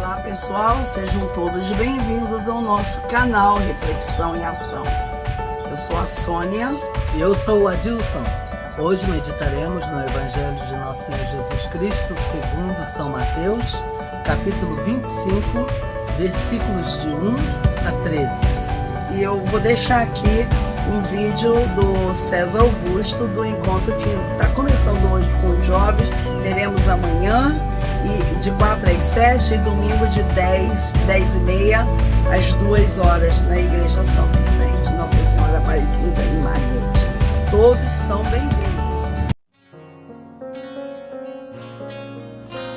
Olá pessoal, sejam todos bem-vindos ao nosso canal Reflexão em Ação. Eu sou a Sônia. E eu sou o Adilson. Hoje meditaremos no Evangelho de Nosso Senhor Jesus Cristo, segundo São Mateus, capítulo 25, versículos de 1 a 13. E eu vou deixar aqui um vídeo do César Augusto, do encontro que está começando hoje com os jovens. Teremos amanhã, e de 4 às 7, e domingo de 10h30 às 2 horas, na Igreja São Vicente, Nossa Senhora Aparecida em Marite. Todos são bem-vindos.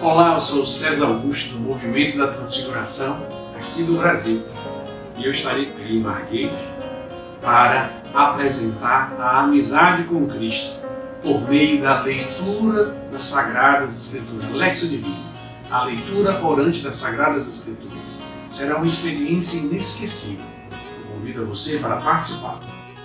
Olá, eu sou o César Augusto, do Movimento da Transfiguração, aqui do Brasil. E eu estarei em Margate para apresentar a amizade com Cristo por meio da leitura das Sagradas Escrituras, Lexio Divina, a leitura orante das Sagradas Escrituras. Será uma experiência inesquecível. Eu convido a você para participar.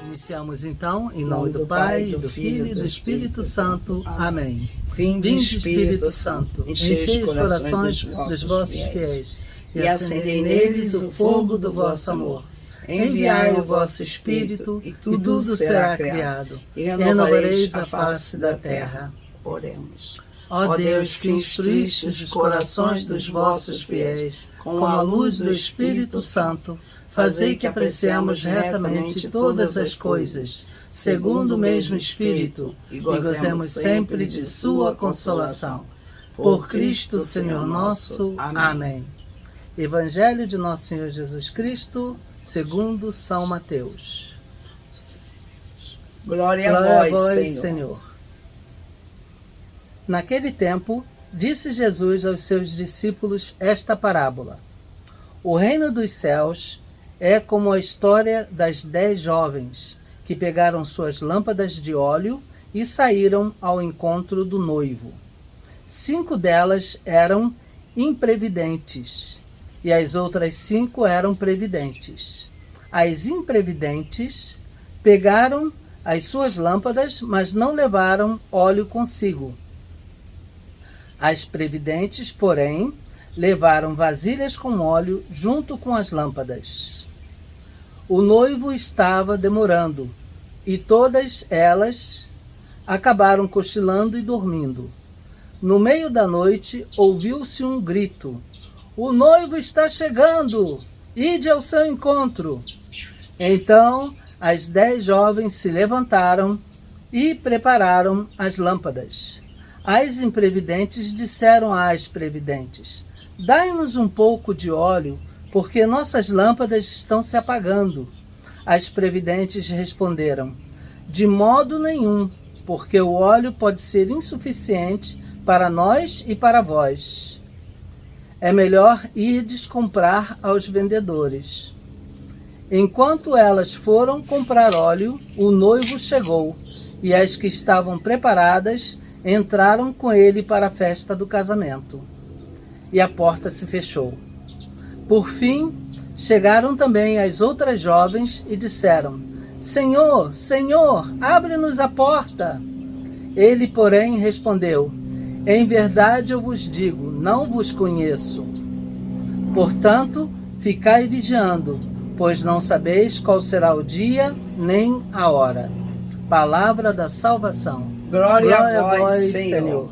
Iniciamos então, em nome do Pai, do Filho e do Espírito Santo. Amém. Vinde, Espírito Santo, enchei os corações dos vossos fiéis e acendei neles o fogo do vosso amor. Enviai o vosso Espírito, e tudo será criado, e renovareis a face da terra. Oremos. Ó Deus, que instruíste os corações dos vossos fiéis com a luz do Espírito Santo, fazei que apreciemos retamente todas as coisas, segundo o mesmo Espírito, e gozemos sempre de sua consolação. Por Cristo, Senhor nosso. Amém. Evangelho de Nosso Senhor Jesus Cristo, segundo São Mateus. Glória a vós, Senhor. Naquele tempo, disse Jesus aos seus discípulos esta parábola: O reino dos céus é como a história das 10 jovens que pegaram suas lâmpadas de óleo e saíram ao encontro do noivo. 5 delas eram imprevidentes e as outras 5 eram previdentes. As imprevidentes pegaram as suas lâmpadas, mas não levaram óleo consigo. As previdentes, porém, levaram vasilhas com óleo junto com as lâmpadas. O noivo estava demorando, e todas elas acabaram cochilando e dormindo. No meio da noite, ouviu-se um grito: O noivo está chegando! Ide ao seu encontro! Então, as 10 jovens se levantaram e prepararam as lâmpadas. As imprevidentes disseram às previdentes: Dai-nos um pouco de óleo, porque nossas lâmpadas estão se apagando. As previdentes responderam: De modo nenhum, porque o óleo pode ser insuficiente para nós e para vós. É melhor irdes comprar aos vendedores. Enquanto elas foram comprar óleo, o noivo chegou, e as que estavam preparadas entraram com ele para a festa do casamento. E a porta se fechou. Por fim, chegaram também as outras jovens e disseram: Senhor, Senhor, abre-nos a porta. Ele, porém, respondeu: Em verdade eu vos digo, não vos conheço. Portanto, ficai vigiando, pois não sabeis qual será o dia nem a hora. Palavra da salvação. Glória a vós, Senhor.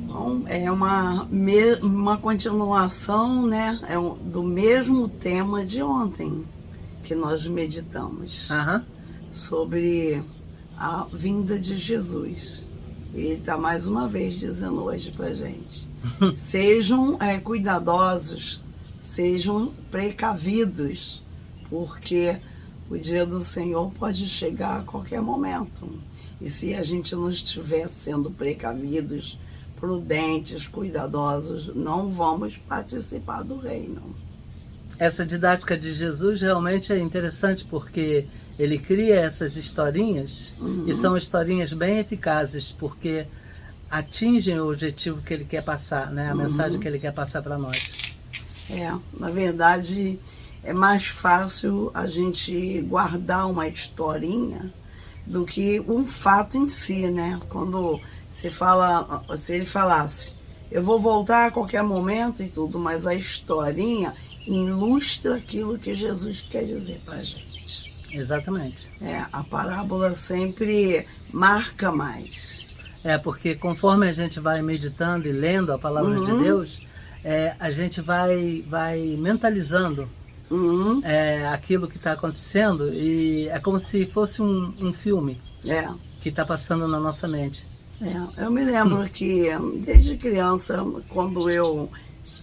Bom, é uma continuação, né, do mesmo tema de ontem que nós meditamos, sobre a vinda de Jesus. Ele está mais uma vez dizendo hoje para a gente: sejam cuidadosos, sejam precavidos, porque o dia do Senhor pode chegar a qualquer momento. E se a gente não estiver sendo precavidos, prudentes, cuidadosos, não vamos participar do reino. Essa didática de Jesus realmente é interessante, porque ele cria essas historinhas, e são historinhas bem eficazes, porque atingem o objetivo que ele quer passar, né? A mensagem que ele quer passar para nós. Na verdade, é mais fácil a gente guardar uma historinha do que um fato em si, né? Quando se ele falasse eu vou voltar a qualquer momento e tudo, mas a historinha ilustra aquilo que Jesus quer dizer para a gente. Exatamente. A parábola sempre marca mais. Porque conforme a gente vai meditando e lendo a palavra de Deus, a gente vai mentalizando aquilo que está acontecendo, e é como se fosse um filme que está passando na nossa mente. Eu me lembro que desde criança, quando eu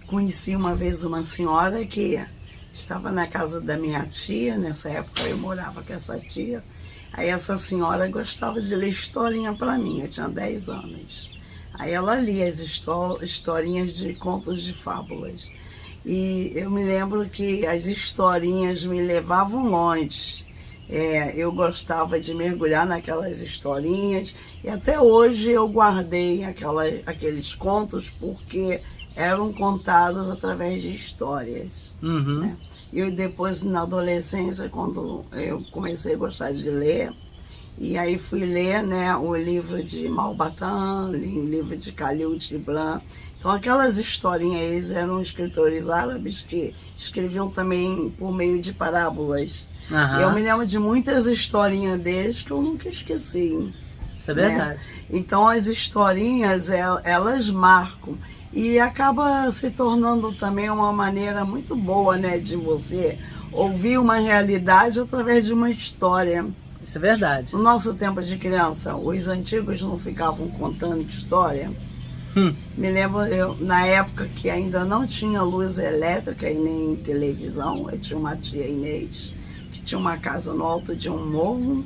conheci uma vez uma senhora que estava na casa da minha tia, nessa época eu morava com essa tia, aí essa senhora gostava de ler historinha para mim, eu tinha 10 anos. Aí ela lia as historinhas de contos de fábulas. E eu me lembro que as historinhas me levavam longe. Eu gostava de mergulhar naquelas historinhas e até hoje eu guardei aqueles contos porque eram contados através de histórias. Né? E depois, na adolescência, quando eu comecei a gostar de ler, e aí fui ler, né, o livro de Malbatan, o livro de Khalil Gibran. Então aquelas historinhas, eles eram escritores árabes que escreviam também por meio de parábolas. E eu me lembro de muitas historinhas deles que eu nunca esqueci. Isso é verdade. Né? Então as historinhas, elas marcam. E acaba se tornando também uma maneira muito boa, né, de você ouvir uma realidade através de uma história. Isso é verdade. No nosso tempo de criança, os antigos não ficavam contando história. Me lembro, na época que ainda não tinha luz elétrica e nem televisão, eu tinha uma tia Inês, que tinha uma casa no alto de um morro,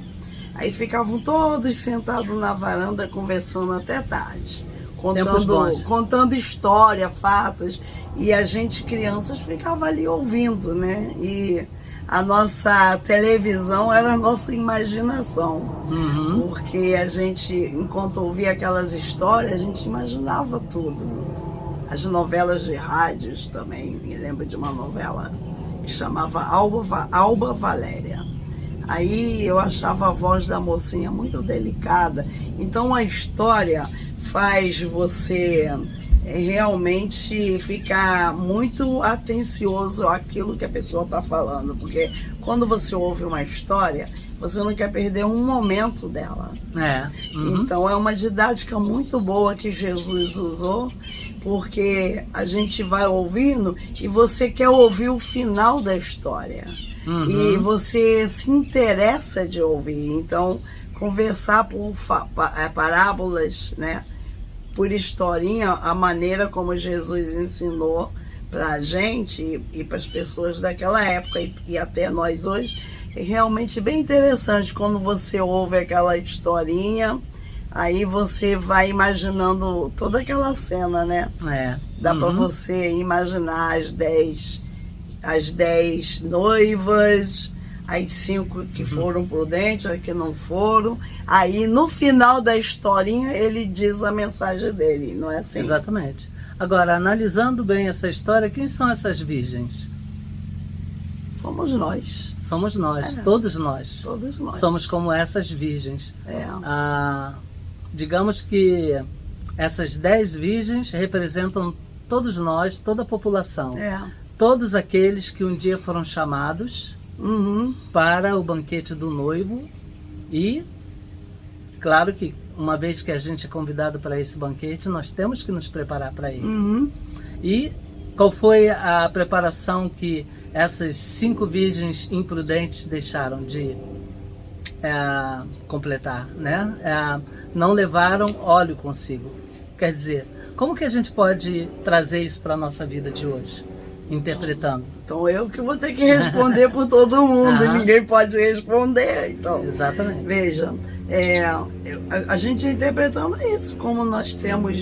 aí ficavam todos sentados na varanda conversando até tarde, contando história, fatos, e a gente, crianças, ficava ali ouvindo, né? E a nossa televisão era a nossa imaginação, porque a gente, enquanto ouvia aquelas histórias, a gente imaginava tudo. As novelas de rádios também, me lembro de uma novela que chamava Alba Valéria. Aí eu achava a voz da mocinha muito delicada, então a história faz você realmente ficar muito atencioso àquilo que a pessoa está falando, porque quando você ouve uma história, você não quer perder um momento dela. Então é uma didática muito boa que Jesus usou, porque a gente vai ouvindo e você quer ouvir o final da história. E você se interessa de ouvir. Então, conversar por parábolas, né? Por historinha, a maneira como Jesus ensinou para a gente e para as pessoas daquela época e até nós hoje, é realmente bem interessante. Quando você ouve aquela historinha, aí você vai imaginando toda aquela cena, né? Dá para você imaginar as 10 noivas, as 5 que foram prudentes, as que não foram. Aí, no final da historinha, ele diz a mensagem dele, não é assim? Exatamente. Agora, analisando bem essa história, quem são essas virgens? Somos nós. Somos nós, todos nós. Todos nós. Somos como essas virgens. Digamos que essas 10 virgens representam todos nós, toda a população. Todos aqueles que um dia foram chamados para o banquete do noivo, e claro que uma vez que a gente é convidado para esse banquete, nós temos que nos preparar para ele. E qual foi a preparação que essas 5 virgens imprudentes deixaram de completar, né? Não levaram óleo consigo. Quer dizer, como que a gente pode trazer isso para a nossa vida de hoje? Interpretando. Então eu que vou ter que responder por todo mundo, ninguém pode responder. Então, exatamente. Veja, a gente interpretando isso, como nós temos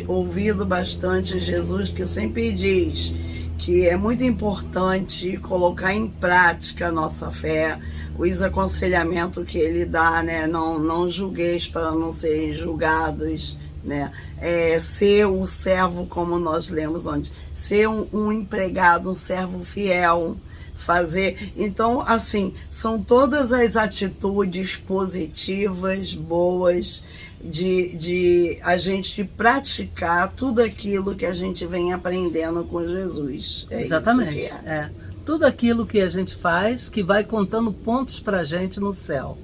ouvido bastante Jesus, que sempre diz que é muito importante colocar em prática a nossa fé, os aconselhamentos que ele dá, né? Não julgueis para não serem julgados, né? Ser o servo, como nós lemos antes, ser um empregado, um servo fiel, fazer. Então, assim, são todas as atitudes positivas, boas, de a gente praticar tudo aquilo que a gente vem aprendendo com Jesus. Exatamente. Isso que é. Tudo aquilo que a gente faz que vai contando pontos para a gente no céu.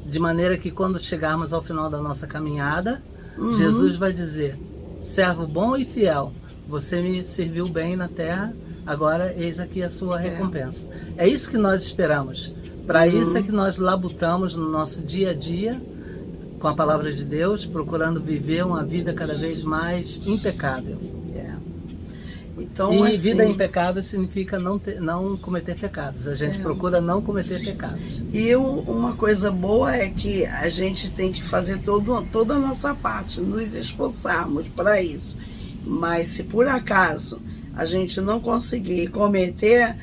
De maneira que quando chegarmos ao final da nossa caminhada, Jesus vai dizer: servo bom e fiel, você me serviu bem na terra, agora eis aqui a sua recompensa. É isso que nós esperamos. Para isso é que nós labutamos no nosso dia a dia, com a palavra de Deus, procurando viver uma vida cada vez mais impecável. Então, e assim, vida impecável significa não cometer pecados. A gente procura não cometer pecados. E uma coisa boa é que a gente tem que fazer toda a nossa parte, nos esforçarmos para isso. Mas se por acaso a gente não conseguir cometer,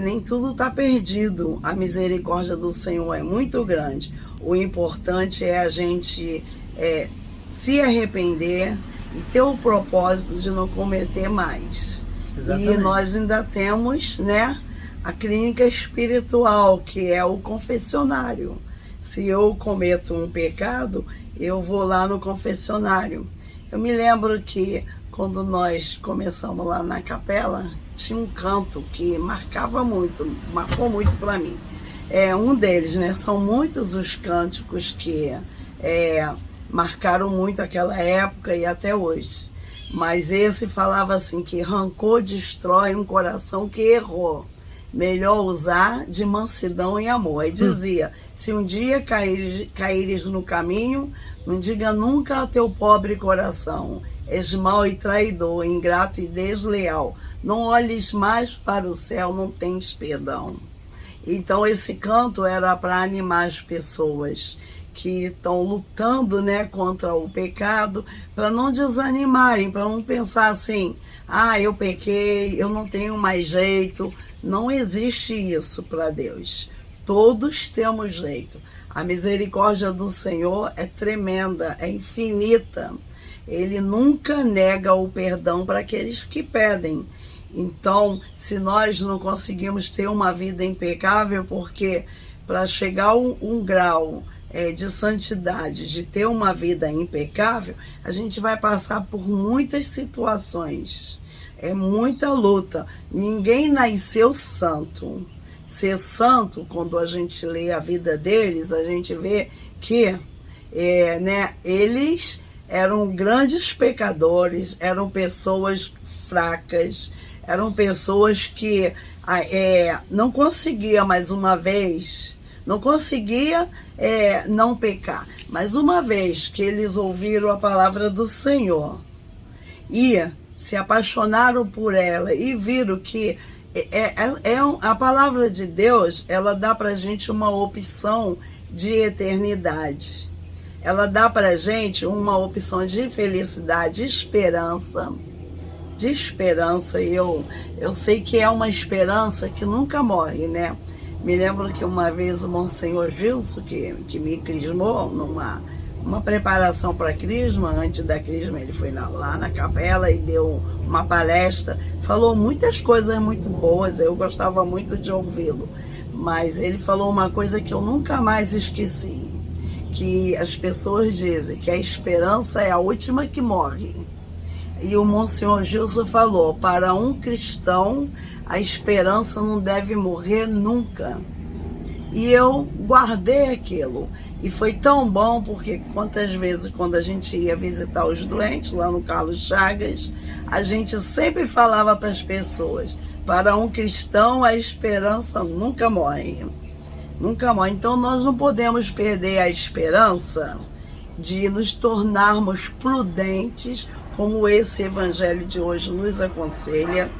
nem tudo está perdido. A misericórdia do Senhor é muito grande. O importante é a gente se arrepender e ter o propósito de não cometer mais. Exatamente. E nós ainda temos, a clínica espiritual, que é o confessionário. Se eu cometo um pecado, eu vou lá no confessionário. Eu me lembro que quando nós começamos lá na capela, tinha um canto que marcou muito para mim. Um deles, são muitos os cânticos que marcaram muito aquela época e até hoje. Mas esse falava assim, que rancor destrói um coração que errou. Melhor usar de mansidão e amor. Aí dizia: se um dia caíres no caminho, não diga nunca ao teu pobre coração: és mau e traidor, ingrato e desleal. Não olhes mais para o céu, não tens perdão. Então esse canto era para animar as pessoas que estão lutando, contra o pecado, para não desanimarem, para não pensar assim: eu pequei, eu não tenho mais jeito. Não existe isso para Deus. Todos temos jeito. A misericórdia do Senhor é tremenda, é infinita. Ele nunca nega o perdão para aqueles que pedem. Então, se nós não conseguimos ter uma vida impecável, porque para chegar a um grau de santidade, de ter uma vida impecável, a gente vai passar por muitas situações. É muita luta. Ninguém nasceu santo. Ser santo, quando a gente lê a vida deles, a gente vê que eles eram grandes pecadores, eram pessoas fracas, eram pessoas que não conseguia mais uma vez, não conseguia não pecar. Mas uma vez que eles ouviram a palavra do Senhor e se apaixonaram por ela e viram que a palavra de Deus, ela dá para a gente uma opção de eternidade. Ela dá para a gente uma opção de felicidade, de esperança. E eu sei que é uma esperança que nunca morre, Me lembro que uma vez o Monsenhor Gilson, que me crismou numa preparação para a crisma, antes da crisma ele foi lá na capela e deu uma palestra, falou muitas coisas muito boas, eu gostava muito de ouvi-lo, mas ele falou uma coisa que eu nunca mais esqueci, que as pessoas dizem que a esperança é a última que morre. E o Monsenhor Gilson falou: para um cristão, a esperança não deve morrer nunca. E eu guardei aquilo. E foi tão bom, porque quantas vezes, quando a gente ia visitar os doentes lá no Carlos Chagas, a gente sempre falava para as pessoas: para um cristão, a esperança nunca morre. Nunca morre. Então nós não podemos perder a esperança de nos tornarmos prudentes, como esse evangelho de hoje nos aconselha,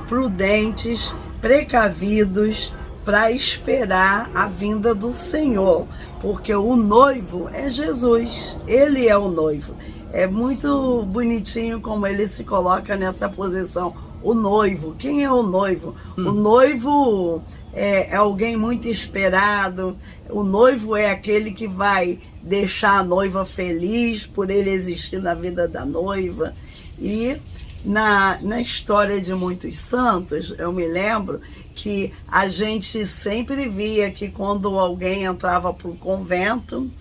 prudentes, precavidos, para esperar a vinda do Senhor, porque o noivo é Jesus, ele é o noivo. É muito bonitinho como ele se coloca nessa posição, o noivo. Quem é o noivo? O noivo é alguém muito esperado, o noivo é aquele que vai deixar a noiva feliz por ele existir na vida da noiva. E na história de muitos santos, eu me lembro que a gente sempre via que quando alguém entrava para o convento,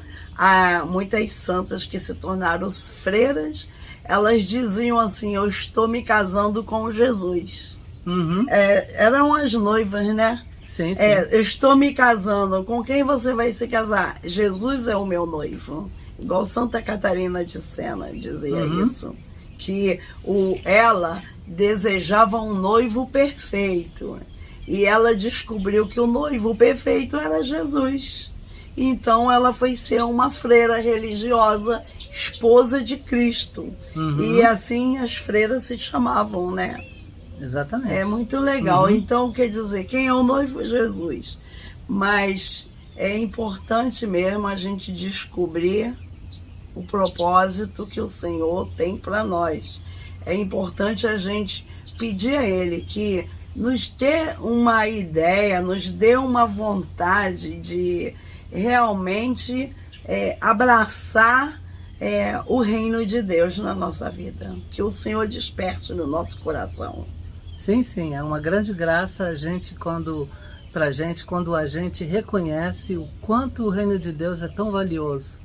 muitas santas que se tornaram freiras, elas diziam assim: eu estou me casando com Jesus. Uhum. Eram as noivas, né? Sim, sim. Eu estou me casando. Com quem você vai se casar? Jesus é o meu noivo. Igual Santa Catarina de Sena dizia isso. Que ela desejava um noivo perfeito. E ela descobriu que o noivo perfeito era Jesus. Então ela foi ser uma freira religiosa, esposa de Cristo. E assim as freiras se chamavam, né? Exatamente. É muito legal. Então, quer dizer, quem é o noivo? Jesus. Mas é importante mesmo a gente descobrir o propósito que o Senhor tem para nós. É importante a gente pedir a Ele que nos dê uma ideia, nos dê uma vontade de realmente abraçar o reino de Deus na nossa vida. Que o Senhor desperte no nosso coração. Sim, sim, é uma grande graça quando a gente reconhece o quanto o reino de Deus é tão valioso,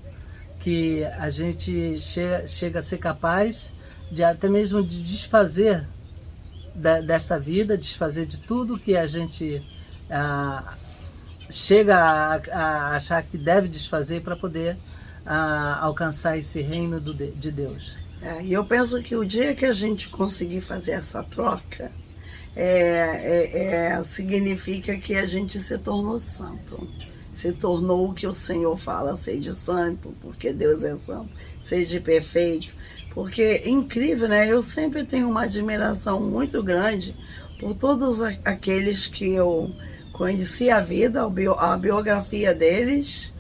que a gente chega a ser capaz de até mesmo de desfazer desta vida, desfazer de tudo que a gente chega a achar que deve desfazer para poder alcançar esse reino de Deus. E eu penso que o dia que a gente conseguir fazer essa troca, significa que a gente se tornou santo. Se tornou o que o Senhor fala: seja santo, porque Deus é santo, seja perfeito. Porque é incrível, né? Eu sempre tenho uma admiração muito grande por todos aqueles que eu conheci a vida, a biografia deles,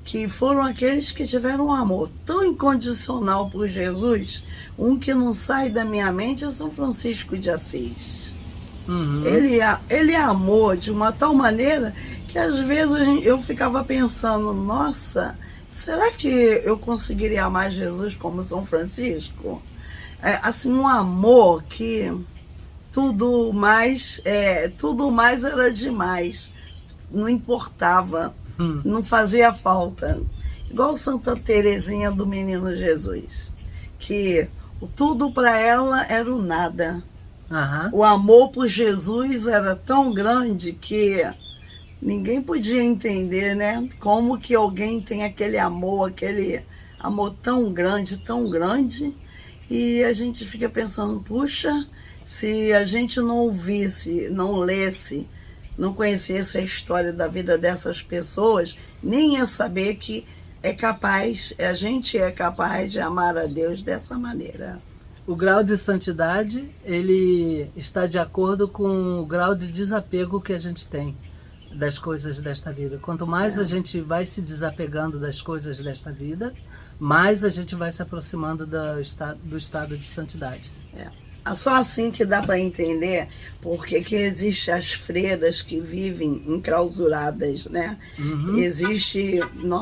que foram aqueles que tiveram um amor tão incondicional por Jesus. Um que não sai da minha mente é São Francisco de Assis. Ele amou de uma tal maneira que às vezes eu ficava pensando: nossa, será que eu conseguiria amar Jesus como São Francisco? Assim, um amor que tudo mais era demais, não importava, não fazia falta. Igual Santa Teresinha do Menino Jesus, que tudo para ela era o nada. O amor por Jesus era tão grande que ninguém podia entender, né? Como que alguém tem aquele amor tão grande, e a gente fica pensando: puxa, se a gente não ouvisse, não lesse, não conhecesse a história da vida dessas pessoas, nem ia saber que a gente é capaz de amar a Deus dessa maneira. O grau de santidade, ele está de acordo com o grau de desapego que a gente tem das coisas desta vida. Quanto mais a gente vai se desapegando das coisas desta vida, mais a gente vai se aproximando do estado de santidade. Só assim que dá para entender porque que existe as freiras que vivem enclausuradas, né?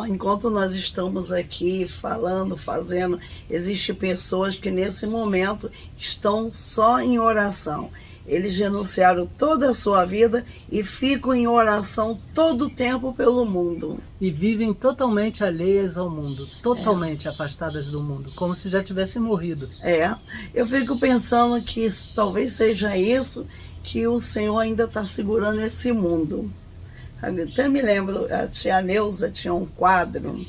Enquanto nós estamos aqui falando, fazendo, existem pessoas que nesse momento estão só em oração. Eles renunciaram toda a sua vida e ficam em oração todo o tempo pelo mundo. E vivem totalmente alheias ao mundo, totalmente afastadas do mundo, como se já tivessem morrido. Eu fico pensando que talvez seja isso que o Senhor ainda está segurando esse mundo. Até me lembro, a tia Neuza tinha um quadro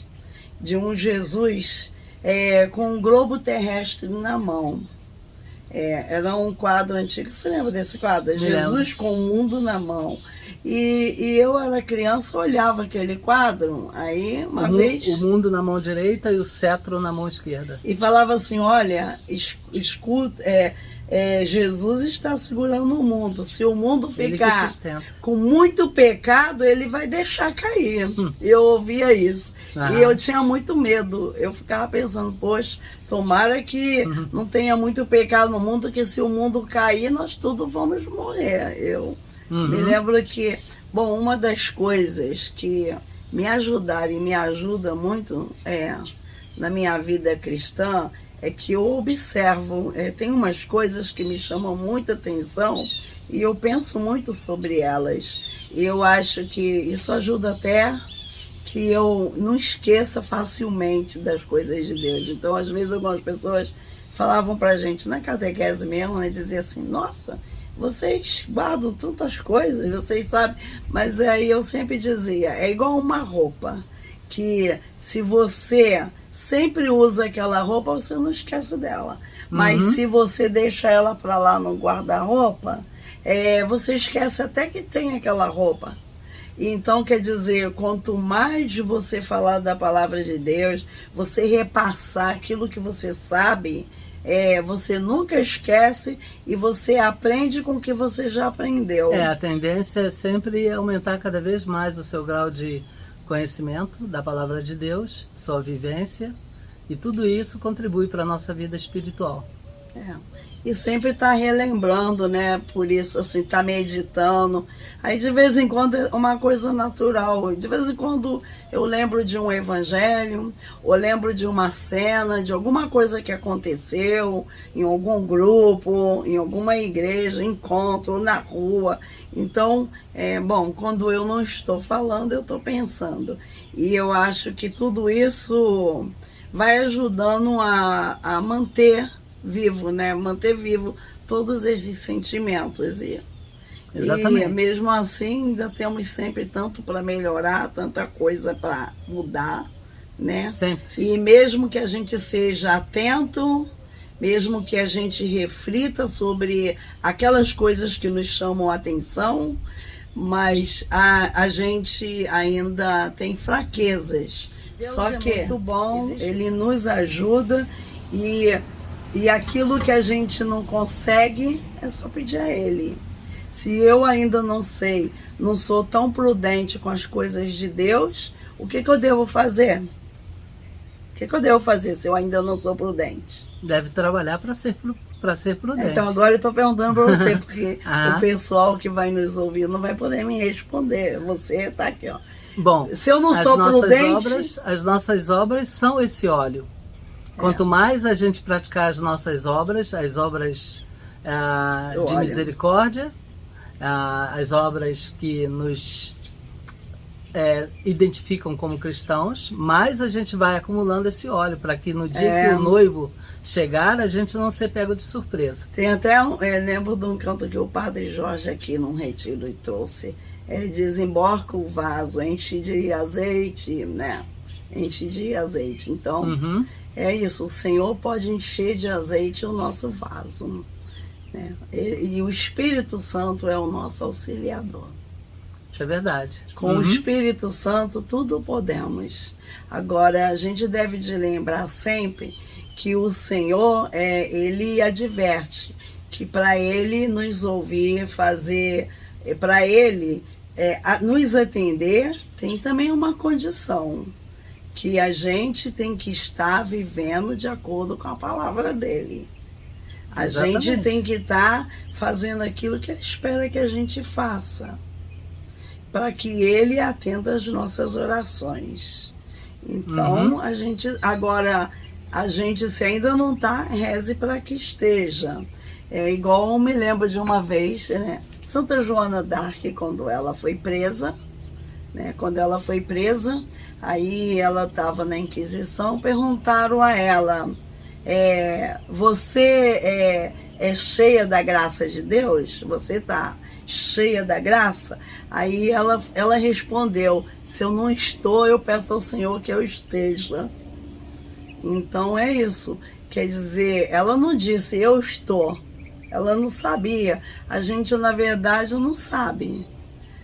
de um Jesus com um globo terrestre na mão. Era um quadro antigo. Você lembra desse quadro? Jesus com o mundo na mão. E eu era criança, olhava aquele quadro, aí uma vez... O mundo na mão direita e o cetro na mão esquerda. E falava assim: olha, escuta, Jesus está segurando o mundo. Se o mundo ficar com muito pecado, ele vai deixar cair. Eu ouvia isso. E eu tinha muito medo. Eu ficava pensando: poxa, tomara que não tenha muito pecado no mundo, que se o mundo cair, nós todos vamos morrer. Eu me lembro que, uma das coisas que me ajudaram e me ajuda muito na minha vida cristã é que eu observo, tem umas coisas que me chamam muita atenção e eu penso muito sobre elas. E eu acho que isso ajuda até que eu não esqueça facilmente das coisas de Deus. Então, às vezes, algumas pessoas falavam pra gente na catequese mesmo, né, dizia assim, nossa, vocês guardam tantas coisas, vocês sabem, mas aí eu sempre dizia, é igual uma roupa, que se você sempre usa aquela roupa, você não esquece dela. Mas se você deixa ela para lá no guarda-roupa, você esquece até que tem aquela roupa. Então, quer dizer, quanto mais você falar da palavra de Deus, você repassar aquilo que você sabe, você nunca esquece e você aprende com o que você já aprendeu. A tendência é sempre aumentar cada vez mais o seu grau de conhecimento da palavra de Deus, sua vivência, e tudo isso contribui para a nossa vida espiritual. E sempre tá relembrando, né? Por isso, assim, tá meditando. Aí, de vez em quando, é uma coisa natural. De vez em quando, eu lembro de um evangelho, ou lembro de uma cena, de alguma coisa que aconteceu em algum grupo, em alguma igreja, encontro, na rua. Então, bom, quando eu não estou falando, eu estou pensando. E eu acho que tudo isso vai ajudando a manter vivo, né? Manter vivo todos esses sentimentos. Exatamente. E mesmo assim, ainda temos sempre tanto para melhorar, tanta coisa para mudar, né? Sempre. E mesmo que a gente seja atento, mesmo que a gente reflita sobre aquelas coisas que nos chamam a atenção, mas a gente ainda tem fraquezas. Deus só que é muito bom, Ele nos ajuda e aquilo que a gente não consegue, é só pedir a Ele. Se eu ainda não sei, não sou tão prudente com as coisas de Deus, o que eu devo fazer? O que eu devo fazer se eu ainda não sou prudente? Deve trabalhar para ser prudente. Então agora eu estou perguntando para você, porque o pessoal que vai nos ouvir não vai poder me responder. Você está aqui, ó. Bom, se eu não sou prudente... As nossas obras são esse óleo. Quanto mais a gente praticar as nossas obras, as obras de misericórdia, as obras que nos identificam como cristãos, mais a gente vai acumulando esse óleo, para que no dia que o noivo chegar, a gente não ser pego de surpresa. Tem até, lembro de um canto que o Padre Jorge aqui num retiro e trouxe, desemborca o vaso, enche de azeite, né? Enche de azeite. Então, é isso, o Senhor pode encher de azeite o nosso vaso, né? E o Espírito Santo é o nosso auxiliador. Isso é verdade. Com o Espírito Santo tudo podemos. Agora, a gente deve de lembrar sempre que o Senhor, Ele adverte que para Ele nos ouvir, fazer, para Ele nos atender, tem também uma condição, que a gente tem que estar vivendo de acordo com a palavra dele. A gente tem que estar fazendo aquilo que Ele espera que a gente faça, para que Ele atenda as nossas orações. Então, a gente, se ainda não está, reze para que esteja. Igual eu me lembro de uma vez, né, Santa Joana d'Arc, quando ela foi presa, aí ela estava na Inquisição, perguntaram a ela, você é cheia da graça de Deus? Você está cheia da graça? Aí ela respondeu, se eu não estou, eu peço ao Senhor que eu esteja. Então é isso, quer dizer, ela não disse eu estou, ela não sabia. A gente, na verdade, não sabe.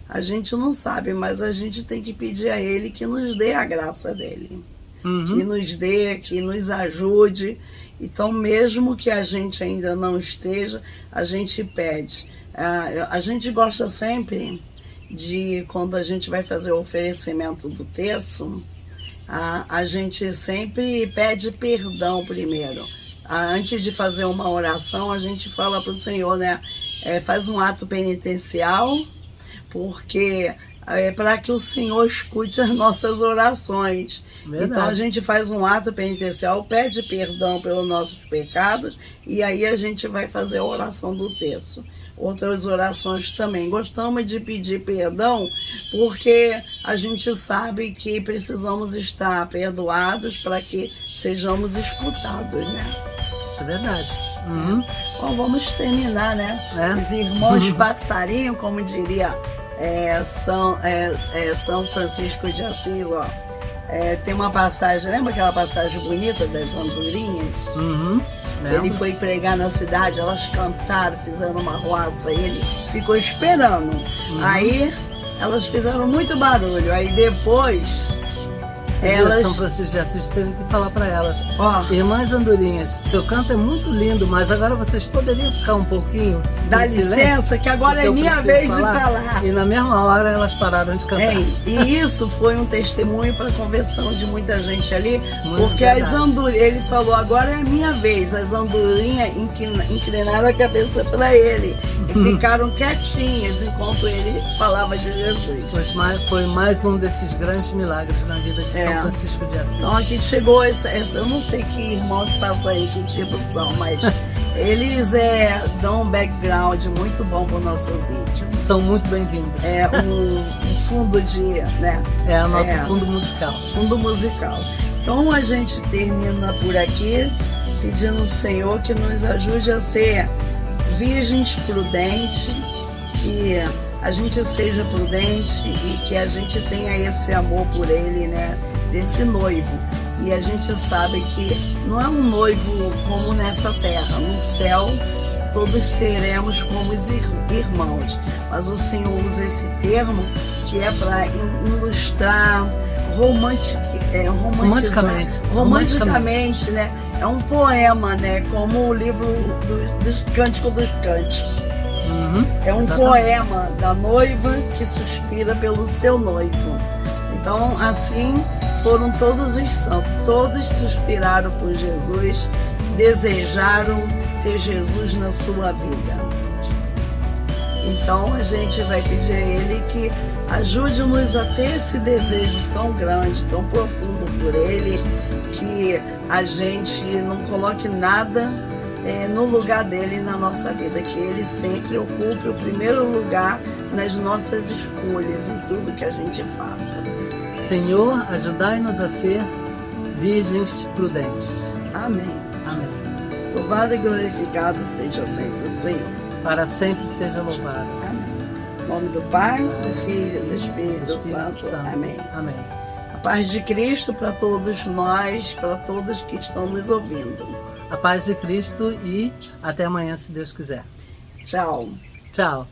A gente não sabe, mas a gente tem que pedir a Ele que nos dê a graça dEle. Que nos dê, que nos ajude. Então, mesmo que a gente ainda não esteja, a gente pede. A gente gosta sempre de, quando a gente vai fazer o oferecimento do terço, a gente sempre pede perdão primeiro. Antes de fazer uma oração, a gente fala para o Senhor, né? Faz um ato penitencial, porque para que o Senhor escute as nossas orações. Verdade. Então a gente faz um ato penitencial, pede perdão pelos nossos pecados e aí a gente vai fazer a oração do terço. Outras orações também. Gostamos de pedir perdão porque a gente sabe que precisamos estar perdoados para que sejamos escutados, né? Isso é verdade. Uhum. Bom, vamos terminar, né? Os irmãos passarinho, como diria São Francisco de Assis, ó. Tem uma passagem, lembra aquela passagem bonita das andorinhas? Uhum. Ele foi pregar na cidade, elas cantaram, fizeram uma roça, ele ficou esperando. Aí elas fizeram muito barulho, aí depois São Francisco de Assis teve que falar para elas: irmãs andorinhas, seu canto é muito lindo, mas agora vocês poderiam ficar um pouquinho. Dá licença, que agora é minha vez de falar. E na mesma hora elas pararam de cantar. E isso foi um testemunho para a conversão de muita gente ali, porque verdade. As andorinhas, ele falou: agora é a minha vez. As andorinhas inclinaram a cabeça para ele e ficaram quietinhas enquanto ele falava de Jesus. Foi mais um desses grandes milagres na vida de São Francisco de Assis. Então aqui chegou eu não sei que irmãos passam aí, que tipo são, mas eles dão um background muito bom para o nosso vídeo. São muito bem-vindos. Um fundo de, né? É o nosso fundo musical. Fundo musical. Então a gente termina por aqui, pedindo ao Senhor que nos ajude a ser virgens prudentes, que a gente seja prudente e que a gente tenha esse amor por ele, né? Desse noivo. E a gente sabe que não é um noivo como nessa terra. No céu, todos seremos como os irmãos. Mas o Senhor usa esse termo que é para ilustrar romanticamente, né? É um poema, né? Como o livro dos Cânticos dos Cânticos. É um poema da noiva que suspira pelo seu noivo. Então, assim foram todos os santos. Todos suspiraram por Jesus, desejaram ter Jesus na sua vida. Então, a gente vai pedir a Ele que ajude-nos a ter esse desejo tão grande, tão profundo por Ele, que a gente não coloque nada no lugar dele na nossa vida, que ele sempre ocupe o primeiro lugar nas nossas escolhas, em tudo que a gente faça. Senhor, ajudai-nos a ser virgens prudentes. Amém. Amém. Louvado e glorificado seja sempre o Senhor. Para sempre seja louvado. Amém. Em nome do Pai, do Filho e do Espírito Santo. Amém. Amém. A paz de Cristo para todos nós, para todos que estão nos ouvindo. A paz de Cristo e até amanhã, se Deus quiser. Tchau. Tchau.